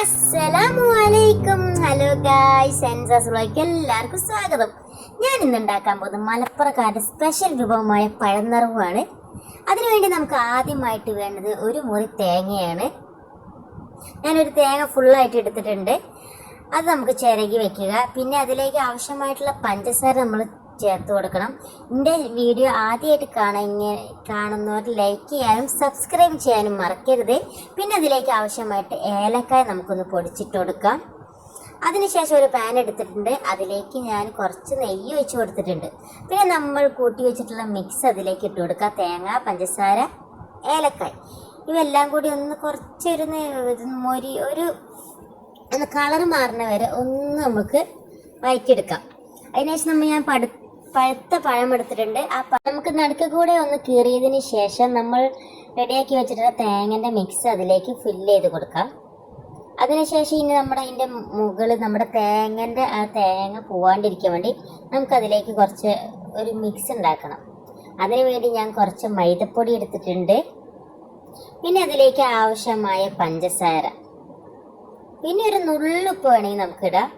അസ്സലാമലൈക്കും. Hello guys, എല്ലാവർക്കും സ്വാഗതം. ഞാൻ ഇന്ന് ഉണ്ടാക്കാൻ പോകുന്നത് മലപ്പുറക്കാരുടെ സ്പെഷ്യൽ വിഭവമായ പഴനിറവാണ്. അതിനുവേണ്ടി നമുക്ക് ആദ്യമായിട്ട് വേണ്ടത് ഒരു മുറി തേങ്ങയാണ്. ഞാനൊരു തേങ്ങ ഫുള്ളായിട്ട് എടുത്തിട്ടുണ്ട്. അത് നമുക്ക് ചിരകി വെക്കുക. പിന്നെ അതിലേക്ക് ആവശ്യമായിട്ടുള്ള പഞ്ചസാര നമ്മൾ ചേർത്ത് കൊടുക്കണം. എൻ്റെ വീഡിയോ ആദ്യമായിട്ട് കാണുന്നവർ ലൈക്ക് ചെയ്യാനും സബ്സ്ക്രൈബ് ചെയ്യാനും മറക്കരുത്. പിന്നെ അതിലേക്ക് ആവശ്യമായിട്ട് ഏലക്കായ നമുക്കൊന്ന് പൊടിച്ചിട്ട് കൊടുക്കാം. അതിനുശേഷം ഒരു പാൻ എടുത്തിട്ടുണ്ട്. അതിലേക്ക് ഞാൻ കുറച്ച് നെയ്യ് ഒഴിച്ച് കൊടുത്തിട്ടുണ്ട്. പിന്നെ നമ്മൾ കൂട്ടി വെച്ചിട്ടുള്ള മിക്സ് അതിലേക്ക് ഇട്ട് കൊടുക്കുക. തേങ്ങ, പഞ്ചസാര, ഏലക്കായ ഇവയെല്ലാം കൂടി ഒന്ന് കുറച്ചൊരു ഒന്ന് കളർ മാറുന്ന വരെ ഒന്ന് നമുക്ക് വഴറ്റിയെടുക്കാം. അതിനുശേഷം ഞാൻ പഴുത്ത പഴം എടുത്തിട്ടുണ്ട്. ആ നമുക്ക് നടുക്ക് കൂടെ ഒന്ന് കീറിയതിന് ശേഷം നമ്മൾ റെഡിയാക്കി വെച്ചിട്ടുള്ള തേങ്ങൻ്റെ മിക്സ് അതിലേക്ക് ഫില്ല് ചെയ്ത് കൊടുക്കാം. അതിനുശേഷം ഇനി അതിൻ്റെ മുകളിൽ നമ്മുടെ തേങ്ങ പോവാണ്ടിരിക്കാൻ വേണ്ടി നമുക്കതിലേക്ക് കുറച്ച് ഒരു മിക്സ് ഉണ്ടാക്കണം. അതിനു വേണ്ടി ഞാൻ കുറച്ച് മൈദപ്പൊടി എടുത്തിട്ടുണ്ട്. പിന്നെ അതിലേക്ക് ആവശ്യമായ പഞ്ചസാര, പിന്നെ ഒരു നുള്ളുപ്പ് വേണമെങ്കിൽ നമുക്കിടാം.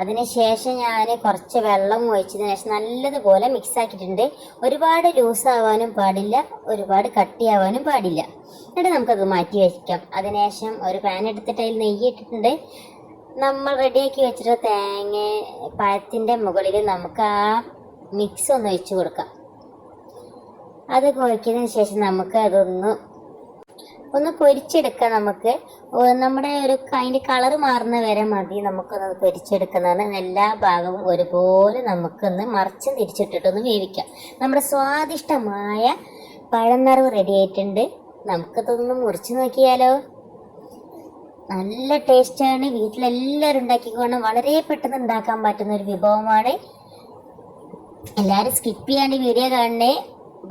അതിനുശേഷം ഞാൻ കുറച്ച് വെള്ളം ഒഴിച്ചതിന് ശേഷം നല്ലതുപോലെ മിക്സ് ആക്കിയിട്ടുണ്ട്. ഒരുപാട് ലൂസ് ആവാനും പാടില്ല, ഒരുപാട് കട്ടിയാവാനും പാടില്ല. എന്നിട്ട് നമുക്കത് മാറ്റി വയ്ക്കാം. അതിനുശേഷം ഒരു പാൻ എടുത്തിട്ട് അതിൽ നെയ്യ് ഇട്ടിട്ടുണ്ട്. നമ്മൾ റെഡിയാക്കി വെച്ചിട്ട് പഴത്തിൻ്റെ മുകളിൽ നമുക്ക് ആ മിക്സ് ഒന്ന് ഒഴിച്ച് കൊടുക്കാം. അത് കുഴക്കിയതിന് ശേഷം നമുക്ക് അതൊന്ന് പൊരിച്ചെടുക്കാം. നമുക്ക് നമ്മുടെ അതിൻ്റെ കളറ് മാറുന്ന വരെ മതി. നമുക്കൊന്ന് പൊരിച്ചെടുക്കുന്നതാണ്. എല്ലാ ഭാഗവും ഒരുപോലെ നമുക്കൊന്ന് മറിച്ചും തിരിച്ചിട്ടിട്ടൊന്ന് വേവിക്കാം. നമ്മുടെ സ്വാദിഷ്ടമായ പഴനിറവ് റെഡി ആയിട്ടുണ്ട്. നമുക്കതൊന്ന് മുറിച്ച് നോക്കിയാലോ. നല്ല ടേസ്റ്റാണ്. വീട്ടിലെല്ലാവരും ഉണ്ടാക്കിക്കോണം. വളരെ പെട്ടെന്ന് ഉണ്ടാക്കാൻ പറ്റുന്ന ഒരു വിഭവമാണ്. എല്ലാവരും സ്കിപ്പ് ചെയ്യാണ്ട് വീഡിയോ കാണണേ.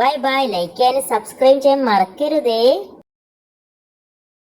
Bye bye. ലൈക്ക് ചെയ്യാനും സബ്സ്ക്രൈബ് ചെയ്യാൻ മറക്കരുതേ.